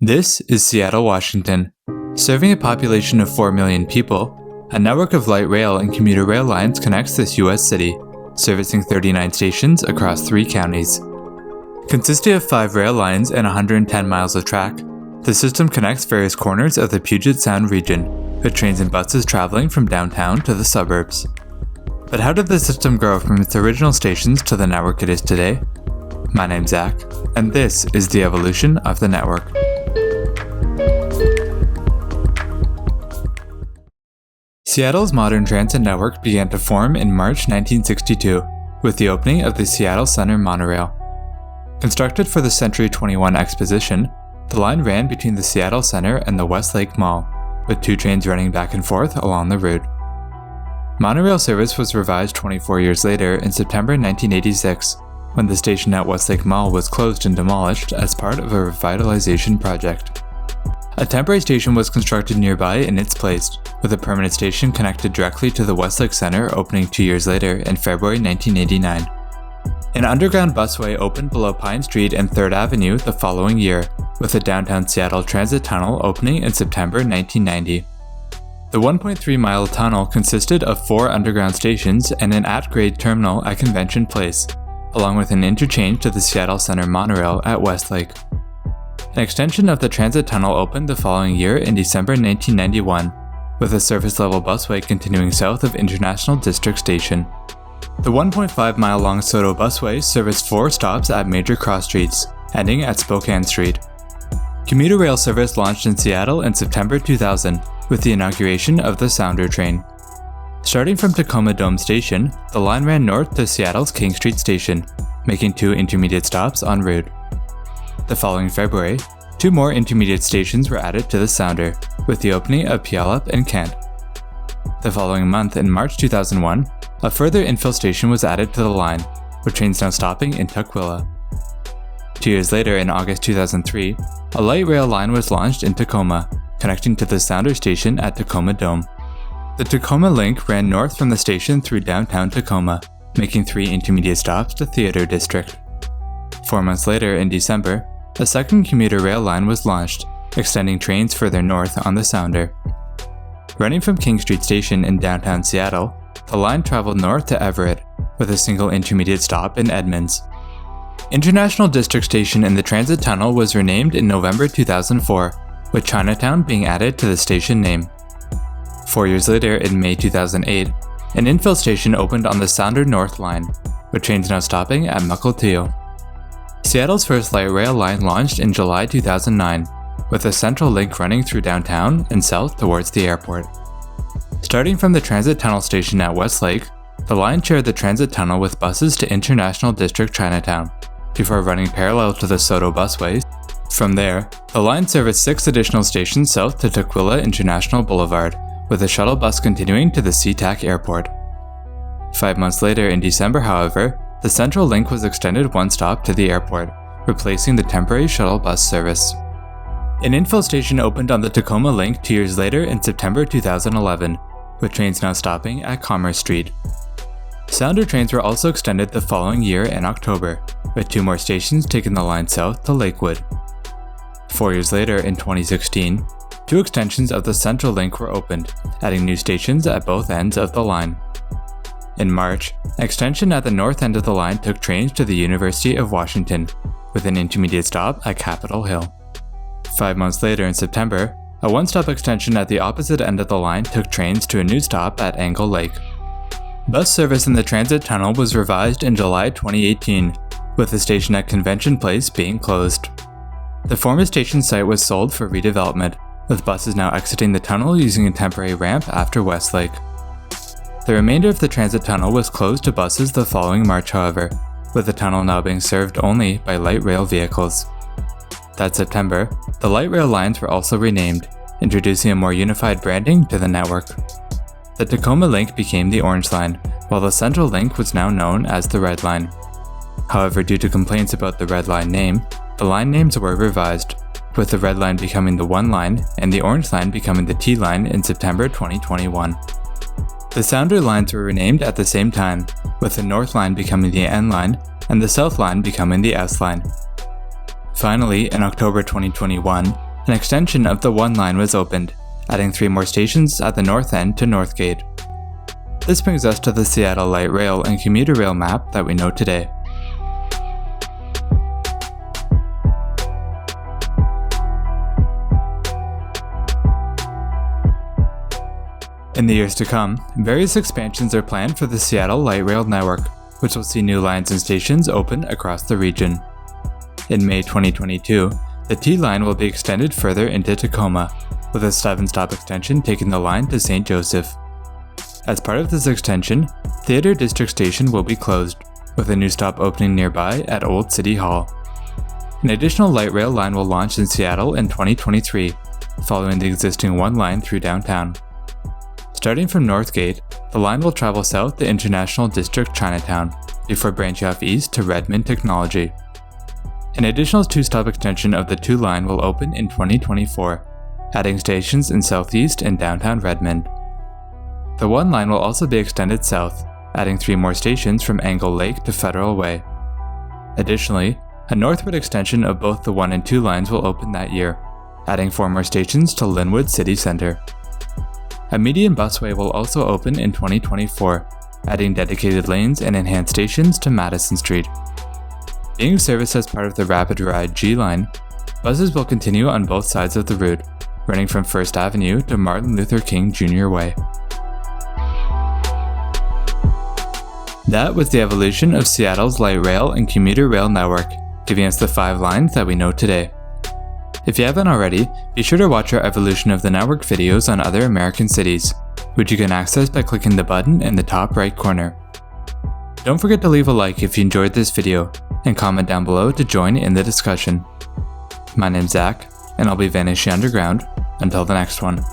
This is Seattle, Washington. Serving a population of 4 million people, a network of light rail and commuter rail lines connects this U.S. city, servicing 39 stations across 3 counties. Consisting of 5 rail lines and 110 miles of track, the system connects various corners of the Puget Sound region, with trains and buses traveling from downtown to the suburbs. But how did the system grow from its original stations to the network it is today? My name's Zach, and this is the evolution of the network. Seattle's modern transit network began to form in March 1962, with the opening of the Seattle Center monorail. Constructed for the Century 21 Exposition, the line ran between the Seattle Center and the Westlake Mall, with 2 trains running back and forth along the route. Monorail service was revised 24 years later in September 1986, when the station at Westlake Mall was closed and demolished as part of a revitalization project. A temporary station was constructed nearby in its place, with a permanent station connected directly to the Westlake Center opening 2 years later in February 1989. An underground busway opened below Pine Street and 3rd Avenue the following year, with a downtown Seattle transit tunnel opening in September 1990. The 1.3-mile tunnel consisted of 4 underground stations and an at-grade terminal at Convention Place, along with an interchange to the Seattle Center monorail at Westlake. An extension of the transit tunnel opened the following year in December 1991, with a surface-level busway continuing south of International District Station. The 1.5-mile-long SoDo busway serviced 4 stops at major cross streets, ending at Spokane Street. Commuter rail service launched in Seattle in September 2000, with the inauguration of the Sounder train. Starting from Tacoma Dome Station, the line ran north to Seattle's King Street Station, making 2 intermediate stops en route. The following February, 2 more intermediate stations were added to the Sounder, with the opening of Puyallup and Kent. The following month, in March 2001, a further infill station was added to the line, with trains now stopping in Tukwila. 2 years later, in August 2003, a light rail line was launched in Tacoma, connecting to the Sounder station at Tacoma Dome. The Tacoma Link ran north from the station through downtown Tacoma, making 3 intermediate stops to Theater District. 4 months later, in December, a second commuter rail line was launched, extending trains further north on the Sounder. Running from King Street Station in downtown Seattle, the line traveled north to Everett, with a single intermediate stop in Edmonds. International District Station in the transit tunnel was renamed in November 2004, with Chinatown being added to the station name. 4 years later, in May 2008, an infill station opened on the Sounder North line, with trains now stopping at Mukilteo. Seattle's first light rail line launched in July 2009, with a central link running through downtown and south towards the airport. Starting from the transit tunnel station at Westlake, the line shared the transit tunnel with buses to International District Chinatown, before running parallel to the SoDo busway. From there, the line serviced 6 additional stations south to Tukwila International Boulevard, with a shuttle bus continuing to the SeaTac Airport. 5 months later, in December, however, the central link was extended 1 stop to the airport, replacing the temporary shuttle bus service. An infill station opened on the Tacoma Link 2 years later in September 2011, with trains now stopping at Commerce Street. Sounder trains were also extended the following year in October, with 2 more stations taking the line south to Lakewood. 4 years later, in 2016, 2 extensions of the Central Link were opened, adding new stations at both ends of the line. In March, an extension at the north end of the line took trains to the University of Washington, with an intermediate stop at Capitol Hill. 5 months later, in September, a 1-stop extension at the opposite end of the line took trains to a new stop at Angle Lake. Bus service in the transit tunnel was revised in July 2018, with the station at Convention Place being closed. The former station site was sold for redevelopment, with buses now exiting the tunnel using a temporary ramp after Westlake. The remainder of the transit tunnel was closed to buses the following March, however, with the tunnel now being served only by light rail vehicles. That September, the light rail lines were also renamed, introducing a more unified branding to the network. The Tacoma Link became the Orange Line, while the Central Link was now known as the Red Line. However, due to complaints about the Red Line name, the line names were revised, with the Red Line becoming the 1 line and the Orange Line becoming the T Line in September 2021. The Sounder lines were renamed at the same time, with the North Line becoming the N Line and the South Line becoming the S Line. Finally, in October 2021, an extension of the 1 line was opened, adding 3 more stations at the north end to Northgate. This brings us to the Seattle light rail and commuter rail map that we know today. In the years to come, various expansions are planned for the Seattle light rail network, which will see new lines and stations open across the region. In May 2022, the T line will be extended further into Tacoma, with a 7-stop extension taking the line to St. Joseph. As part of this extension, Theater District Station will be closed, with a new stop opening nearby at Old City Hall. An additional light rail line will launch in Seattle in 2023, following the existing 1 line through downtown. Starting from Northgate, the line will travel south to International District Chinatown, before branching off east to Redmond Technology. An additional 2-stop extension of the 2 line will open in 2024, adding stations in southeast and downtown Redmond. The 1 line will also be extended south, adding 3 more stations from Angle Lake to Federal Way. Additionally, a northward extension of both the 1 and 2 lines will open that year, adding 4 more stations to Linwood City Center. A median busway will also open in 2024, adding dedicated lanes and enhanced stations to Madison Street. Being serviced as part of the Rapid Ride G line, buses will continue on both sides of the route, running from First Avenue to Martin Luther King Jr. Way. That was the evolution of Seattle's light rail and commuter rail network, giving us the 5 lines that we know today. If you haven't already, be sure to watch our evolution of the network videos on other American cities, which you can access by clicking the button in the top right corner. Don't forget to leave a like if you enjoyed this video, and comment down below to join in the discussion. My name's Zach, and I'll be vanishing underground until the next one.